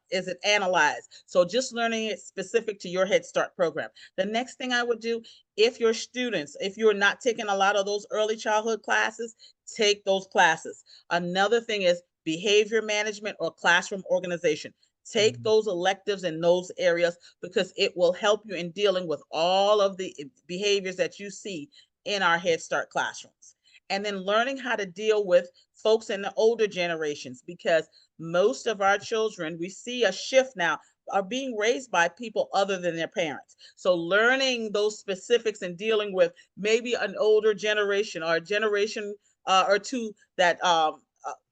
Speaker 2: Is it analyzed? So just learning it specific to your Head Start program. The next thing I would do, if you're not taking a lot of those early childhood classes, take those classes. Another thing is behavior management or classroom organization. Take those electives in those areas because it will help you in dealing with all of the behaviors that you see in our Head Start classrooms. And then learning how to deal with folks in the older generations, because most of our children, we see a shift now, are being raised by people other than their parents. So learning those specifics and dealing with maybe an older generation or a generation or two that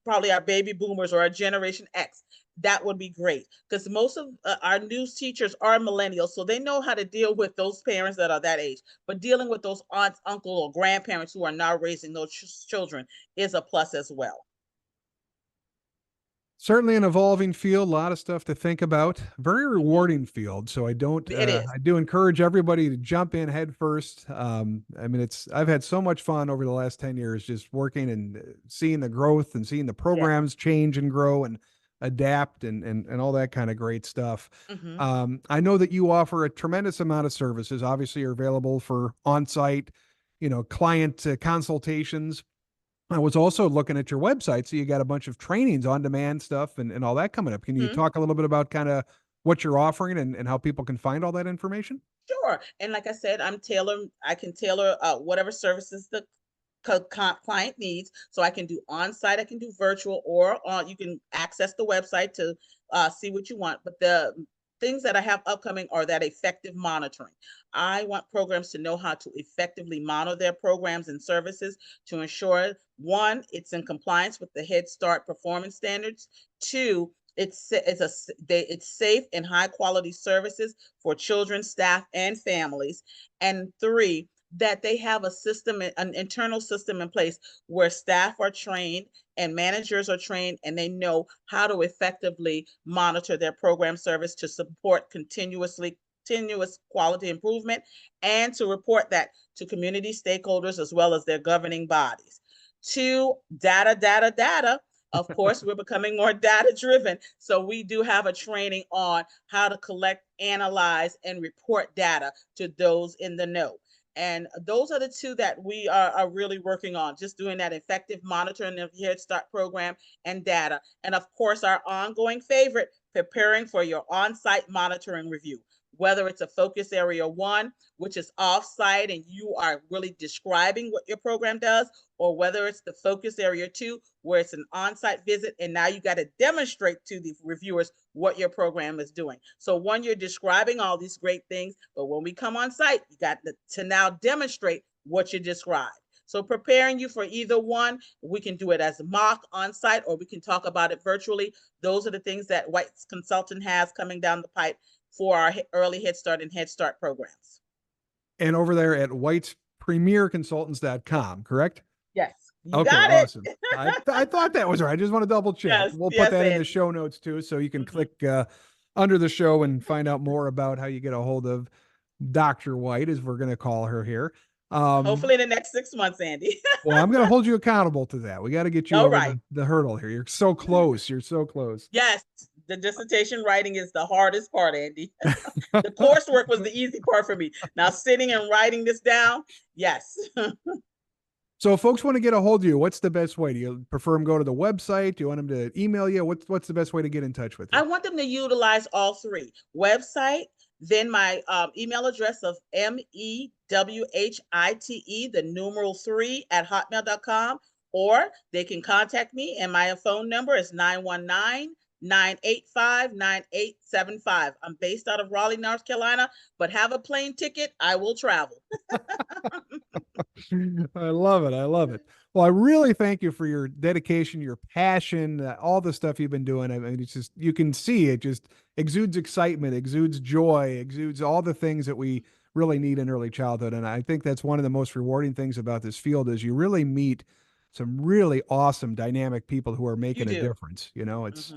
Speaker 2: probably our baby boomers or our Generation X, that would be great because most of our new teachers are millennials, so they know how to deal with those parents that are that age. But dealing with those aunts, uncle, or grandparents who are now raising those children is a plus as well.
Speaker 1: Certainly an evolving field, a lot of stuff to think about. Very
Speaker 2: Mm-hmm.
Speaker 1: rewarding field. So
Speaker 2: It is.
Speaker 1: I do encourage everybody to jump in head first. I mean, I've had so much fun over the last 10 years just working and seeing the growth and seeing the
Speaker 2: Yes.
Speaker 1: programs change and grow and adapt and all that kind of great stuff.
Speaker 2: Mm-hmm.
Speaker 1: I know that you offer a tremendous amount of services. Obviously, you're available for on-site, client consultations. I was also looking at your website, so you got a bunch of trainings, on demand stuff, and all that coming up. Can you
Speaker 2: Mm-hmm.
Speaker 1: talk a little bit about kind of what you're offering and how people can find all that information?
Speaker 2: Sure. And like I said, I can tailor whatever services the client needs. So I can do on-site, I can do virtual, or you can access the website to see what you want. But the things that I have upcoming are that effective monitoring. I want programs to know how to effectively monitor their programs and services to ensure, one, it's in compliance with the Head Start performance standards. Two, it's safe and high quality services for children, staff, and families. And three, that they have a system, an internal system in place where staff are trained and managers are trained and they know how to effectively monitor their program service to support continuous quality improvement and to report that to community stakeholders as well as their governing bodies. Two, data. Of course, we're becoming more data driven. So we do have a training on how to collect, analyze, and report data to those in the know. And those are the two that we are really working on, just doing that effective monitoring of the Head Start program and data. And of course, our ongoing favorite, preparing for your on-site monitoring review, whether it's a focus area 1, which is off-site and you are really describing what your program does, or whether it's the focus area 2, where it's an on-site visit and now you got to demonstrate to the reviewers what your program is doing. So one, you're describing all these great things, but when we come on site, you got to now demonstrate what you described. So preparing you for either one, we can do it as a mock on site, or we can talk about it virtually. Those are the things that White's Consultant has coming down the pipe for our early Head Start and Head Start programs.
Speaker 1: And over there at whitespremierconsultants.com, correct?
Speaker 2: Yes. You
Speaker 1: Okay,
Speaker 2: got
Speaker 1: awesome.
Speaker 2: it.
Speaker 1: I thought that was right. I just want to double check.
Speaker 2: Yes,
Speaker 1: We'll
Speaker 2: yes,
Speaker 1: put that in the
Speaker 2: Ed.
Speaker 1: show notes too, so you can click under the show and find out more about how you get a hold of Dr. White, as we're going to call her here.
Speaker 2: Hopefully in the next 6 months, Andy.
Speaker 1: Well, I'm going to hold you accountable to that. We got to get you
Speaker 2: All
Speaker 1: over
Speaker 2: right.
Speaker 1: the hurdle here. You're so close. You're so close.
Speaker 2: Yes, the dissertation writing is the hardest part, Andy. The coursework was the easy part for me. Now sitting and writing this down, yes.
Speaker 1: So if folks want to get a hold of you, what's the best way? Do you prefer them go to the website? Do you want them to email you? What's the best way to get in touch with you?
Speaker 2: I want them to utilize all three: website, then my email address of MEWHITE, the numeral 3 at hotmail.com, or they can contact me and my phone number is 919-985-9875. I'm based out of Raleigh, North Carolina, but have a plane ticket, I will travel.
Speaker 1: I love it. I love it. Well, I really thank you for your dedication, your passion, all the stuff you've been doing. I mean, it's just, you can see it just exudes excitement, exudes joy, exudes all the things that we really need in early childhood. And I think that's one of the most rewarding things about this field is you really meet some really awesome, dynamic people who are making a difference. You know, it's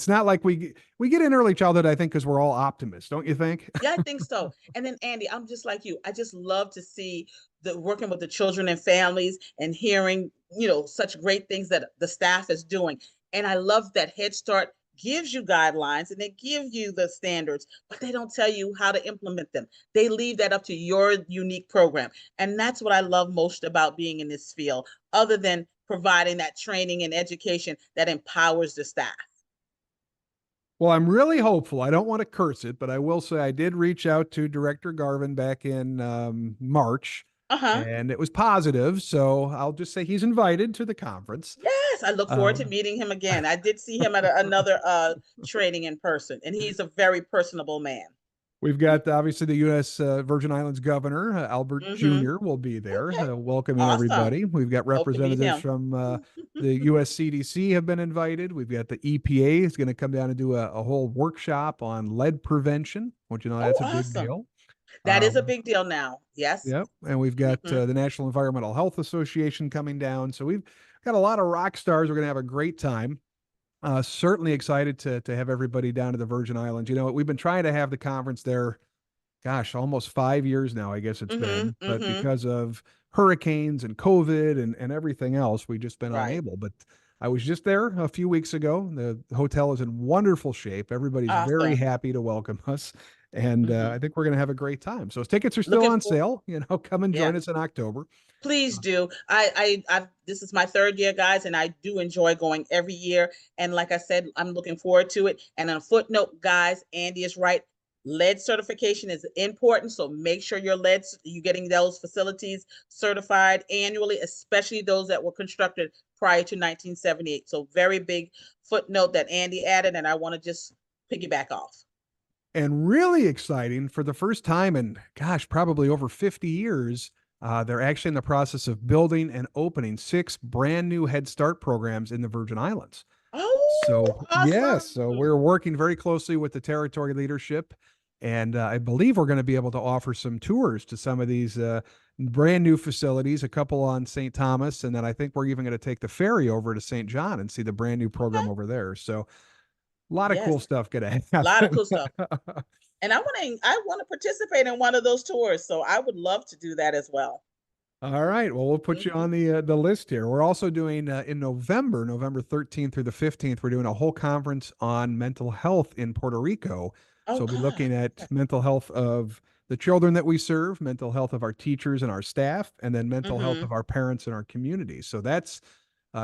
Speaker 1: not like we get in early childhood, I think, because we're all optimists, don't you think?
Speaker 2: Yeah, I think so. And then Andy, I'm just like you. I just love to see the working with the children and families and hearing, such great things that the staff is doing. And I love that Head Start gives you guidelines and they give you the standards, but they don't tell you how to implement them. They leave that up to your unique program. And that's what I love most about being in this field, other than providing that training and education that empowers the staff.
Speaker 1: Well, I'm really hopeful. I don't want to curse it, but I will say I did reach out to Director Garvin back in March, and it was positive. So I'll just say he's invited to the conference.
Speaker 2: Yes, I look forward to meeting him again. I did see him at another training in person, and he's a very personable man.
Speaker 1: We've got obviously the U.S. Virgin Islands Governor Albert Jr. will be there, welcoming everybody. We've got representatives from the U.S. CDC have been invited. We've got the EPA is going to come down and do a whole workshop on lead prevention, which that's a big deal.
Speaker 2: That is a big deal now. Yes.
Speaker 1: Yep. And we've got the National Environmental Health Association coming down. So we've got a lot of rock stars. We're going to have a great time. Certainly excited to have everybody down to the Virgin Islands. We've been trying to have the conference there, gosh, almost 5 years now, I guess it's been. But because of hurricanes and COVID and everything else, we've just been unable. But I was just there a few weeks ago. The hotel is in wonderful shape. Everybody's very happy to welcome us. And I think we're going to have a great time. So tickets are still on sale. Come and join us in October.
Speaker 2: Please do. This is my third year, guys, and I do enjoy going every year. And like I said, I'm looking forward to it. And on a footnote, guys, Andy is right. Lead certification is important. So make sure you're getting those facilities certified annually, especially those that were constructed prior to 1978. So very big footnote that Andy added, and I want to just piggyback off.
Speaker 1: And really exciting, for the first time in, gosh, probably over 50 years, they're actually in the process of building and opening 6 brand new Head Start programs in the Virgin Islands.
Speaker 2: Oh,
Speaker 1: So, yes,
Speaker 2: awesome.
Speaker 1: so we're working very closely with the territory leadership. And I believe we're going to be able to offer some tours to some of these brand new facilities, a couple on St. Thomas. And then I think we're even going to take the ferry over to St. John and see the brand new program
Speaker 2: Okay.
Speaker 1: over there. So, a lot of cool
Speaker 2: Yes,
Speaker 1: stuff going to
Speaker 2: a lot of
Speaker 1: happen.
Speaker 2: cool stuff. And I want to participate in one of those tours, so I would love to do that as well.
Speaker 1: All right. Well, we'll put you on
Speaker 2: Mhm.
Speaker 1: the list here. We're also doing in November, November 13th through the 15th, we're doing a whole conference on mental health in Puerto Rico.
Speaker 2: Oh,
Speaker 1: So we'll be
Speaker 2: God.
Speaker 1: looking at
Speaker 2: Okay.
Speaker 1: mental health of the children that we serve, mental health of our teachers and our staff, and then mental health
Speaker 2: Mhm.
Speaker 1: of our parents and our community. So that's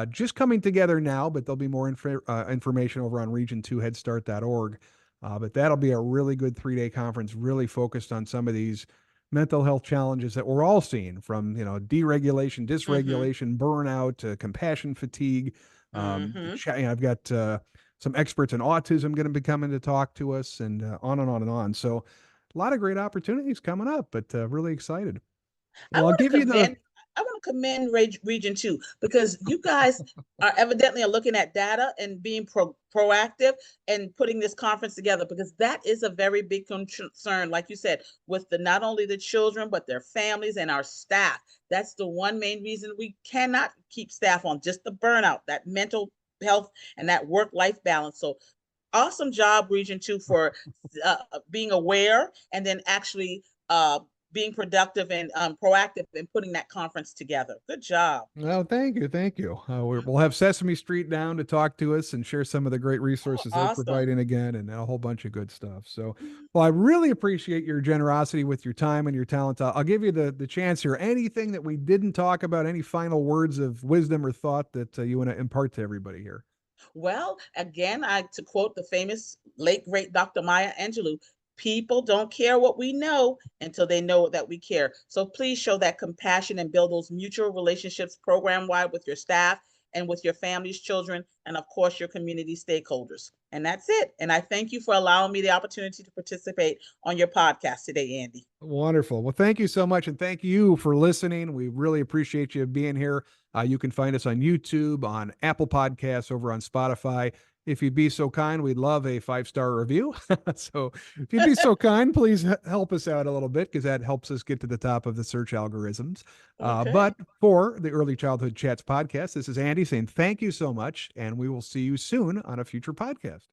Speaker 1: just coming together now, but there'll be more information over on region2headstart.org. But that'll be a really good 3-day conference, really focused on some of these mental health challenges that we're all seeing, from deregulation,
Speaker 2: Mhm.
Speaker 1: dysregulation, burnout, compassion fatigue.
Speaker 2: Mhm.
Speaker 1: I've got some experts in autism going to be coming to talk to us, and on and on and on. So a lot of great opportunities coming up, but really excited.
Speaker 2: I
Speaker 1: Well, I'll
Speaker 2: want
Speaker 1: give
Speaker 2: to
Speaker 1: you the
Speaker 2: commend I want to commend Region 2 because you guys are evidently looking at data and being proactive and putting this conference together, because that is a very big concern, like you said, with the not only the children but their families and our staff. That's the one main reason we cannot keep staff on, just the burnout, that mental health and that work-life balance. So awesome job, Region 2, for being aware and then actually being productive and proactive in putting that conference together. Good job.
Speaker 1: Well, thank you, thank you. We'll
Speaker 2: Mhm.
Speaker 1: have Sesame Street down to talk to us and share some of the great
Speaker 2: Oh,
Speaker 1: resources they're
Speaker 2: awesome.
Speaker 1: providing again, and a whole bunch of good stuff. So, well, I really appreciate your generosity with your time and your talent. I'll give you the chance here. Anything that we didn't talk about, any final words of wisdom or thought that you want to impart to everybody here?
Speaker 2: Well, again, to quote the famous late great Dr. Maya Angelou, people don't care what we know until they know that we care. So please show that compassion and build those mutual relationships program wide with your staff and with your family's children, and of course your community stakeholders. And that's it. And I thank you for allowing me the opportunity to participate on your podcast today, Andy.
Speaker 1: Wonderful. Well, thank you so much. And thank you for listening. We really appreciate you being here. You can find us on YouTube, on Apple Podcasts, over on Spotify. If you'd be so kind, we'd love a 5-star review. So if you'd be so kind, please help us out a little bit, because that helps us get to the top of the search algorithms.
Speaker 2: Okay.
Speaker 1: But for the Early Childhood Chats podcast, this is Andy saying thank you so much. And we will see you soon on a future podcast.